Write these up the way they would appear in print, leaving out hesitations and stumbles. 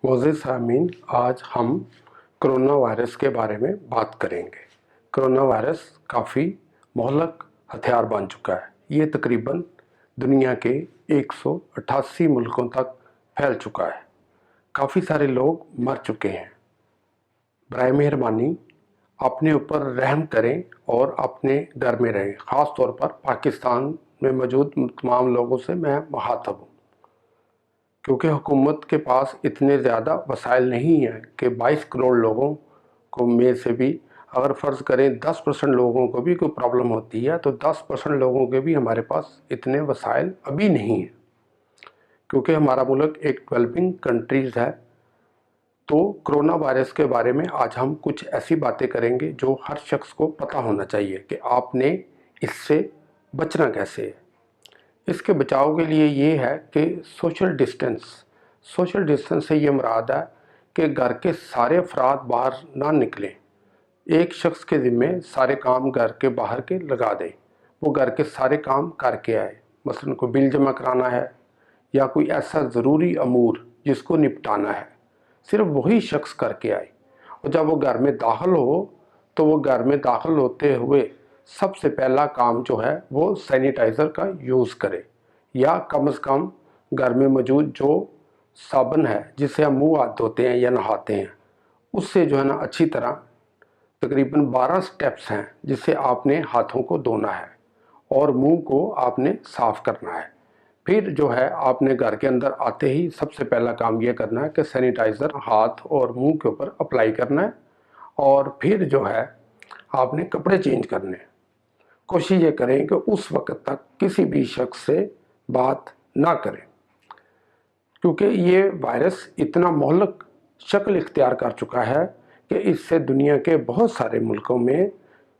Moses सामीन, आज हम कोरोना वायरस के बारे में बात करेंगे। कोरोना वायरस काफ़ी मोहलक हथियार बन चुका है। ये तकरीबन दुनिया के 188 मुल्कों तक फैल चुका है। काफ़ी सारे लोग मर चुके हैं। बराए मेहरबानी अपने ऊपर रहम करें और अपने घर में रहें। ख़ास तौर पर पाकिस्तान में मौजूद तमाम लोगों से मैं मुखातब हूँ, क्योंकि हुकूमत के पास इतने ज़्यादा वसाइल नहीं हैं कि 22 करोड़ लोगों को में से भी अगर फ़र्ज़ करें 10% लोगों को भी कोई प्रॉब्लम होती है तो 10% लोगों के भी हमारे पास इतने वसाइल अभी नहीं हैं, क्योंकि हमारा मुल्क एक डेवलपिंग कंट्रीज़ है। तो कोरोना वायरस के बारे में आज हम कुछ ऐसी बातें करेंगे जो हर शख्स को पता होना चाहिए कि आपने इससे बचना कैसे है। इसके बचाव के लिए ये है कि सोशल डिस्टेंस से ये मुराद है कि घर के सारे अफराद बाहर ना निकलें। एक शख्स के ज़िम्मे सारे काम घर के बाहर के लगा दें, वो घर के सारे काम करके आए। मसलन कोई बिल जमा कराना है या कोई ऐसा ज़रूरी अमूर जिसको निपटाना है, सिर्फ वही शख्स करके आए। और जब वो घर में दाखिल हो तो वो घर में दाखिल होते हुए सबसे पहला काम जो है वो सैनिटाइज़र का यूज़ करे, या कम से कम घर में मौजूद जो साबुन है जिससे हम मुंह हाथ धोते हैं या नहाते हैं, उससे जो है ना अच्छी तरह तकरीबन 12 स्टेप्स हैं जिससे आपने हाथों को धोना है और मुंह को आपने साफ़ करना है। फिर जो है आपने घर के अंदर आते ही सबसे पहला काम ये करना है कि सैनिटाइज़र हाथ और मुंह के ऊपर अप्लाई करना है, और फिर जो है आपने कपड़े चेंज करने हैं। कोशिश ये करें कि उस वक्त तक किसी भी शख्स से बात ना करें, क्योंकि ये वायरस इतना मोहलक शक्ल इख्तियार कर चुका है कि इससे दुनिया के बहुत सारे मुल्कों में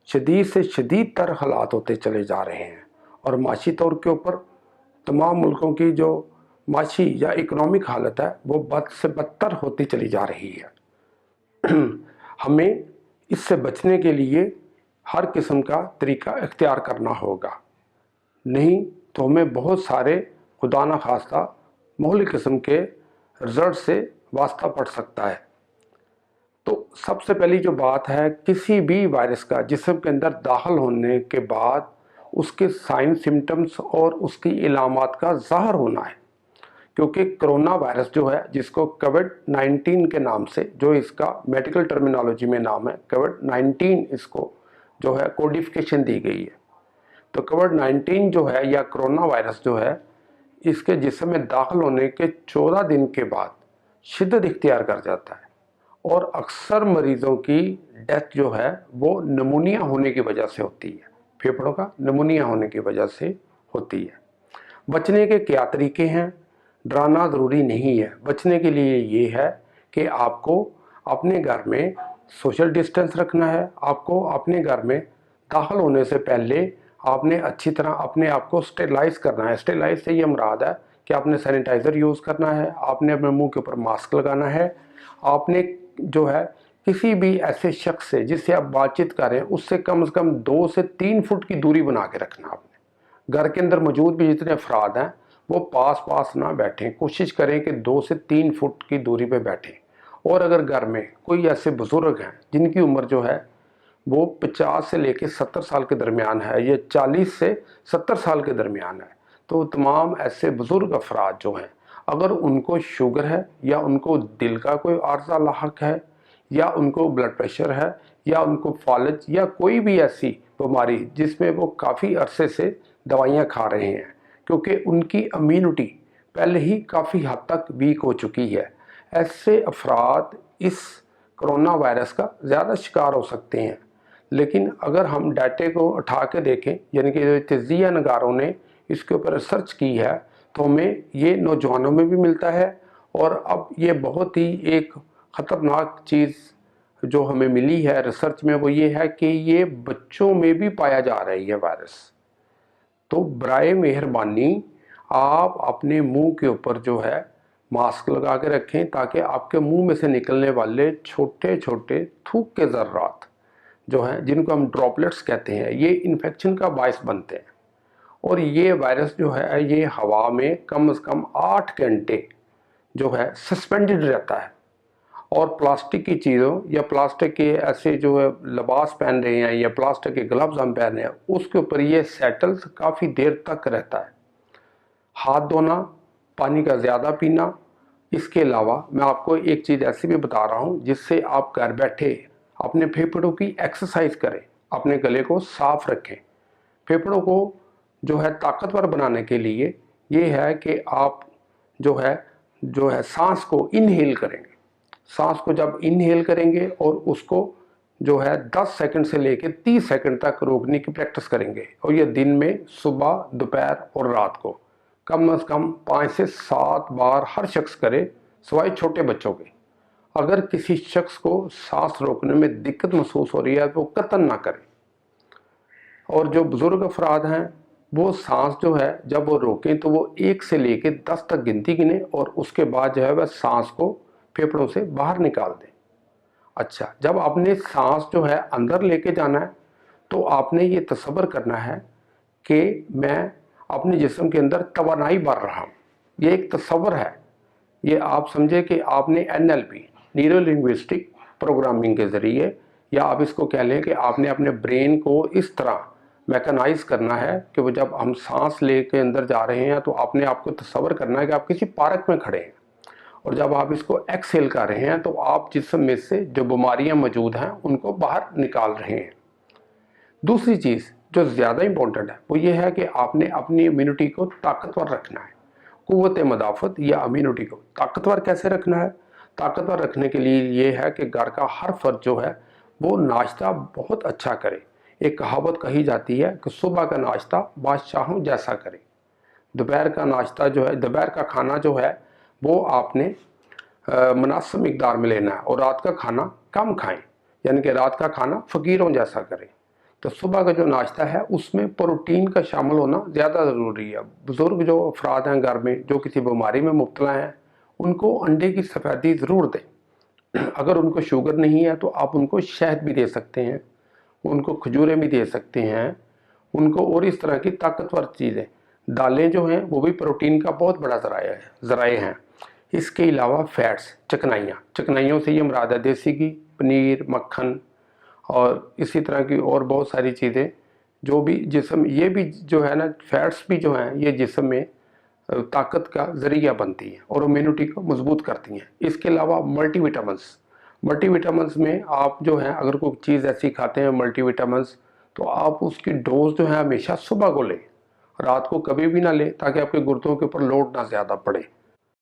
शदीद से शदीद तर हालात होते चले जा रहे हैं, और माशी तौर के ऊपर तमाम मुल्कों की जो माशी या इकोनॉमिक हालत है वो बद से बदतर होती चली जा रही है। हमें इससे बचने के लिए हर किस्म का तरीका इख्तियार करना होगा, नहीं तो हमें बहुत सारे खुदा न खास्ता मोहलिक किस्म के रिजल्ट से वास्ता पड़ सकता है। तो सबसे पहली जो बात है, किसी भी वायरस का जिस्म के अंदर दाखिल होने के बाद उसके साइन सिम्टम्स और उसकी इलामात का ज़ाहिर होना है। क्योंकि कोरोना वायरस जो है, जिसको कोविड-19 के नाम से, जो इसका मेडिकल टर्मिनोलॉजी में नाम है कोविड-19, इसको जो है कोडिफिकेशन दी गई है। तो कोविड-19 जो है या कोरोना वायरस जो है, इसके जिस्म में दाखिल होने के 14 दिन के बाद शिद्दत इख्तियार कर जाता है, और अक्सर मरीज़ों की डेथ जो है वो नमूनिया होने की वजह से होती है, फेफड़ों का नमूनिया होने की वजह से होती है। बचने के क्या तरीके हैं? डराना ज़रूरी नहीं है। बचने के लिए ये है कि आपको अपने घर में सोशल डिस्टेंस रखना है। आपको अपने घर में दाखिल होने से पहले आपने अच्छी तरह अपने आप को स्टेरलाइज करना है। स्टेरलाइज से ये मुराद है कि आपने सैनिटाइज़र यूज़ करना है, आपने अपने मुंह के ऊपर मास्क लगाना है, आपने जो है किसी भी ऐसे शख्स से जिससे आप बातचीत करें उससे कम से कम 2 से 3 फुट की दूरी बना के रखना। आपने घर के अंदर मौजूद भी जितने अफराद हैं वो पास पास ना बैठें, कोशिश करें कि 2 से 3 फुट की दूरी पे बैठें। और अगर घर में कोई ऐसे बुज़ुर्ग हैं जिनकी उम्र जो है वो 50 से लेकर 70 साल के दरमियान है, या 40 से 70 साल के दरमियान है, तो तमाम ऐसे बुज़ुर्ग अफराद जो हैं, अगर उनको शुगर है या उनको दिल का कोई आर्ज़ा लाहक है या उनको ब्लड प्रेशर है या उनको फालज या कोई भी ऐसी बीमारी जिसमें वो काफ़ी अरसे से दवाइयाँ खा रहे हैं, क्योंकि उनकी इम्यूनिटी पहले ही काफ़ी हद तक वीक हो चुकी है, ऐसे अफराद इस कोरोना वायरस का ज़्यादा शिकार हो सकते हैं। लेकिन अगर हम डाटे को उठा के देखें, यानी कि जो तजिया नगारों ने इसके ऊपर रिसर्च की है, तो हमें ये नौजवानों में भी मिलता है, और अब ये बहुत ही एक ख़तरनाक चीज़ जो हमें मिली है रिसर्च में वो ये है कि ये बच्चों में भी पाया जा रही है वायरस। तो बराए मेहरबानी आप अपने मुंह के ऊपर जो है मास्क लगा के रखें, ताकि आपके मुंह में से निकलने वाले छोटे छोटे थूक के ज़र्रात जो हैं, जिनको हम ड्रॉपलेट्स कहते हैं, ये इन्फेक्शन का बायस बनते हैं। और ये वायरस जो है ये हवा में कम से कम 8 घंटे जो है सस्पेंडेड रहता है, और प्लास्टिक की चीज़ों या प्लास्टिक के ऐसे जो है लिबास पहन रहे हैं या प्लास्टिक के ग्लव्स हम पहन रहे हैं, उसके ऊपर ये सेटल्स काफ़ी देर तक रहता है। हाथ धोना, पानी का ज़्यादा पीना। इसके अलावा मैं आपको एक चीज़ ऐसी भी बता रहा हूँ जिससे आप घर बैठे अपने फेफड़ों की एक्सरसाइज करें, अपने गले को साफ रखें। फेफड़ों को जो है ताकतवर बनाने के लिए ये है कि आप जो है सांस को इनहेल करेंगे। सांस को जब इनहेल करेंगे और उसको जो है 10 सेकंड से लेकर 30 सेकंड तक रोकने की प्रैक्टिस करेंगे, और ये दिन में सुबह, दोपहर और रात को कम से कम 5 से 7 बार हर शख्स करे, सिवाय छोटे बच्चों के। अगर किसी शख्स को सांस रोकने में दिक्कत महसूस हो रही है तो कतई ना करें। और जो बुजुर्ग अफराद हैं वो सांस जो है जब वो रोकें तो वो 1 से लेकर 10 तक गिनती गिने और उसके बाद जो है वह सांस को फेफड़ों से बाहर निकाल दें। अच्छा, जब आपने सांस जो है अंदर लेके जाना है तो आपने ये तसव्वुर करना है कि मैं अपने जिस्म के अंदर तवानाई भर रहा हूँ। ये एक तसव्वुर है। ये आप समझे कि आपने NLP, न्यूरो लिंग्विस्टिक प्रोग्रामिंग के ज़रिए, या आप इसको कह लें कि आपने अपने ब्रेन को इस तरह मैकेनाइज करना है कि वो जब हम सांस लेके अंदर जा रहे हैं तो आपने आपको तसव्वुर करना है कि आप किसी पार्क में खड़े हैं, और जब आप इसको एक्सहेल कर रहे हैं तो आप जिस्म में से जो बीमारियां मौजूद हैं उनको बाहर निकाल रहे हैं। दूसरी चीज़ जो ज़्यादा इम्पोर्टेंट है वो ये है कि आपने अपनी इम्यूनिटी को ताकतवर रखना है। क़ुव्वत मदाफ़त या इम्यूनिटी को ताकतवर कैसे रखना है? ताकतवर रखने के लिए ये है कि घर का हर फर्द जो है वो नाश्ता बहुत अच्छा करे। एक कहावत कही जाती है कि सुबह का नाश्ता बादशाहों जैसा करे। दोपहर का नाश्ता जो है, दोपहर का खाना जो है वो आपने मुनासिब मिकदार में लेना है, और रात का खाना कम खाएं, यानी कि रात का खाना फ़कीरों जैसा करें। तो सुबह का जो नाश्ता है उसमें प्रोटीन का शामिल होना ज़्यादा ज़रूरी है। बुज़ुर्ग जो अफराद हैं घर में जो किसी बीमारी में मुब्तला हैं, उनको अंडे की सफ़ेदी ज़रूर दें। अगर उनको शुगर नहीं है तो आप उनको शहद भी दे सकते हैं, उनको खजूरें भी दे सकते हैं, उनको और इस तरह की ताकतवर चीज़ें। दालें जो हैं वो भी प्रोटीन का बहुत बड़ा ज़राए हैं। इसके अलावा फैट्स, चिकनाइयों से ये मुराद है देसी घी, पनीर, मक्खन और इसी तरह की और बहुत सारी चीज़ें जो भी जिस्म, ये भी जो है ना फैट्स भी जो हैं ये जिस्म में ताकत का ज़रिया बनती हैं और इम्यूनिटी को मजबूत करती हैं। इसके अलावा मल्टीविटामिन्स में आप जो है अगर कोई चीज़ ऐसी खाते हैं मल्टीविटामिन्स, तो आप उसकी डोज जो है हमेशा सुबह को लें, रात को कभी भी ना लें, ताकि आपके गुर्दों के ऊपर लोड ना ज़्यादा पड़े।